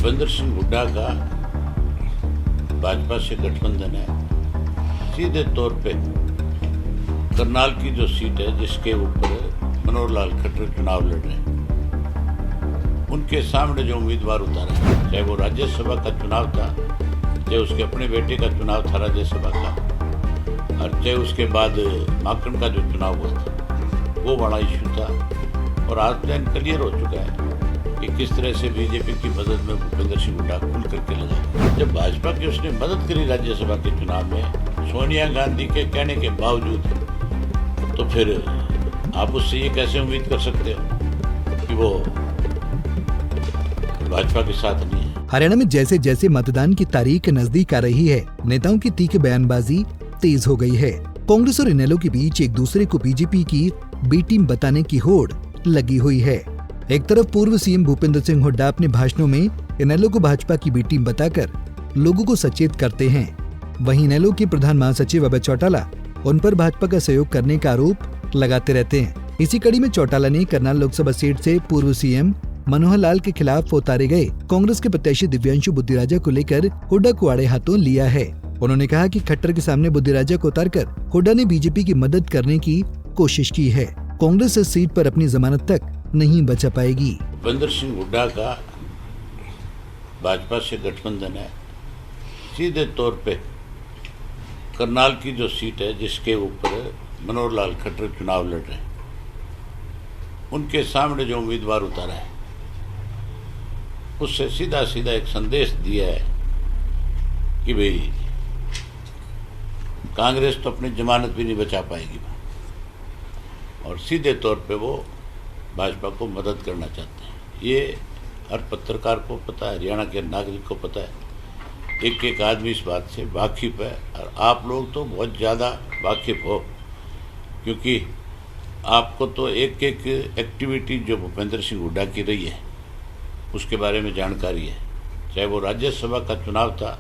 भूपेंद्र सिंह हुड्डा का भाजपा से गठबंधन है। सीधे तौर पे करनाल की जो सीट है जिसके ऊपर मनोहर लाल खट्टर चुनाव लड़ रहे हैं, उनके सामने जो उम्मीदवार उतारा है, चाहे वो राज्यसभा का चुनाव था, चाहे उसके अपने बेटे का चुनाव था राज्यसभा का, और चाहे उसके बाद माकन का जो चुनाव हुआ था, वो बड़ा इशू था। और आज प्लान क्लियर हो चुका है कि किस तरह से बीजेपी की मदद में भूपेंद्र सिंह हुड्डा खुल करके लगा। जब भाजपा की उसने मदद करी राज्यसभा के चुनाव में सोनिया गांधी के कहने के बावजूद, तो फिर आप उससे ये कैसे उम्मीद कर सकते हो कि वो भाजपा के साथ नहीं है। हरियाणा में जैसे जैसे मतदान की तारीख नजदीक आ रही है, नेताओं की तीखी बयानबाजी तेज हो गई है। कांग्रेस और इनेलो के बीच एक दूसरे को बीजेपी की बी टीम बताने की होड़ लगी हुई है। एक तरफ पूर्व सीएम भूपेंद्र सिंह हुड्डा अपने भाषणों में इनेलो को भाजपा की बी टीम बताकर लोगों को सचेत करते हैं, वहीं इनेलो के प्रधान महासचिव अभय चौटाला उन पर भाजपा का सहयोग करने का आरोप लगाते रहते हैं। इसी कड़ी में चौटाला ने करनाल लोकसभा सीट से पूर्व सीएम मनोहर लाल के खिलाफ उतारे गए कांग्रेस के प्रत्याशी दिव्यांशु बुद्धिराजा को लेकर हुड्डा को आड़े हाथों लिया है। उन्होंने कहा कि खट्टर के सामने बुद्धिराजा को उतारकर हुड्डा ने बीजेपी की मदद करने की कोशिश की है। कांग्रेस इस सीट पर अपनी जमानत तक नहीं बचा पाएगी। भूपेंद्र सिंह हुड्डा का भाजपा से गठबंधन है। सीधे तौर पे करनाल की जो सीट है जिसके ऊपर मनोहर लाल खट्टर चुनाव लड़ रहे हैं, उनके सामने जो उम्मीदवार उतारा है, उससे सीधा सीधा एक संदेश दिया है कि भाई कांग्रेस तो अपनी जमानत भी नहीं बचा पाएगी, और सीधे तौर पे वो भाजपा को मदद करना चाहते हैं। ये हर पत्रकार को पता है, हरियाणा के नागरिक को पता है, एक एक आदमी इस बात से वाकिफ है, और आप लोग तो बहुत ज़्यादा वाकिफ हो, क्योंकि आपको तो एक एक एक्टिविटी जो भूपेंद्र सिंह हुड्डा की रही है उसके बारे में जानकारी है। चाहे वो राज्यसभा का चुनाव था,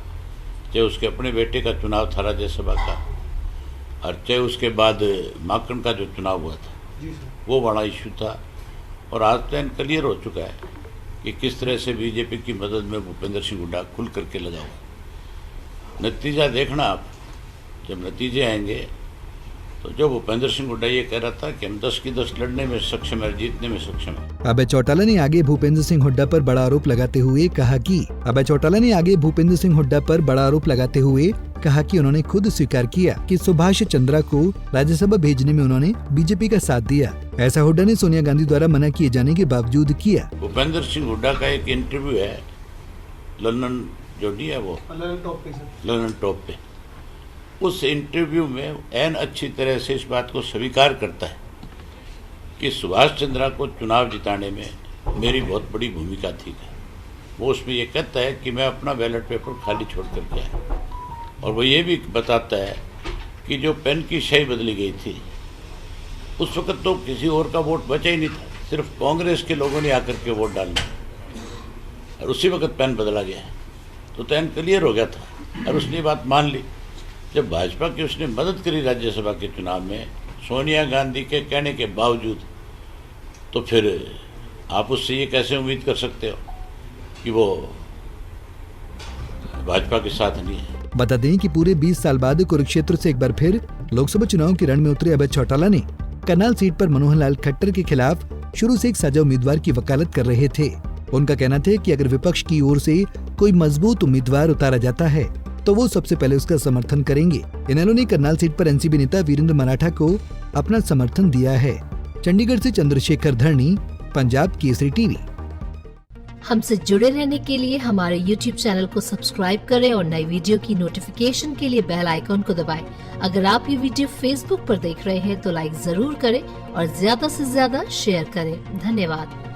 चाहे उसके अपने बेटे का चुनाव था राज्यसभा का, और चाहे उसके बाद माकन का जो चुनाव हुआ था, वो बड़ा इशू था। और आज प्लान क्लियर हो चुका है कि किस तरह से बीजेपी की मदद में भूपेंद्र सिंह हुड्डा खुल करके लगा हुआ। नतीजा देखना आप, जब नतीजे आएंगे तो जो भूपेंद्र सिंह हुड्डा ये कह रहा था कि हम 10 की 10 लड़ने में सक्षम है, जीतने में सक्षम है। अभय चौटाला ने आगे भूपेंद्र सिंह हुड्डा पर बड़ा आरोप लगाते हुए कहा कि उन्होंने खुद स्वीकार किया कि सुभाष चंद्रा को राज्यसभा भेजने में उन्होंने बीजेपी का साथ दिया। ऐसा हुड्डा ने सोनिया गांधी द्वारा मना किए जाने के बावजूद किया। भूपेंद्र सिंह हुड्डा का एक इंटरव्यू है लंदन जो दिया वो लंदन टॉप पे, उस इंटरव्यू में एन अच्छी तरह से इस बात को स्वीकार करता है कि सुभाष चंद्रा को चुनाव जिताने में मेरी बहुत बड़ी भूमिका थी। वो उसमें ये कहता है कि मैं अपना बैलेट पेपर खाली छोड़ करके आया, और वो ये भी बताता है कि जो पेन की स्याही बदली गई थी उस वक्त तो किसी और का वोट बचा ही नहीं था, सिर्फ कांग्रेस के लोगों ने आकर के वोट डालना, और उसी वक्त पेन बदला गया, तो पेन क्लियर हो गया था, और उसने बात मान ली। जब भाजपा की उसने मदद करी राज्यसभा के चुनाव में सोनिया गांधी के कहने के बावजूद, तो फिर आप उससे ये कैसे उम्मीद कर सकते हो कि वो भाजपा के साथ नहीं है। बता दें कि पूरे 20 साल बाद कुरुक्षेत्र से एक बार फिर लोकसभा चुनाव के रण में उतरे अभय चौटाला ने करनाल सीट पर मनोहर लाल खट्टर के खिलाफ शुरू से एक साझा उम्मीदवार की वकालत कर रहे थे। उनका कहना था कि अगर विपक्ष की ओर से कोई मजबूत उम्मीदवार उतारा जाता है तो वो सबसे पहले उसका समर्थन करेंगे। इनेलो ने करनाल सीट पर एनसीपी नेता वीरेंद्र मराठा को अपना समर्थन दिया है। चंडीगढ़ से चंद्रशेखर धरनी, पंजाब केसरी टीवी। हमसे जुड़े रहने के लिए हमारे YouTube चैनल को सब्सक्राइब करें और नई वीडियो की नोटिफिकेशन के लिए बेल आइकॉन को दबाएं। अगर आप ये वीडियो Facebook पर देख रहे हैं तो लाइक जरूर करें और ज्यादा से ज्यादा शेयर करें। धन्यवाद।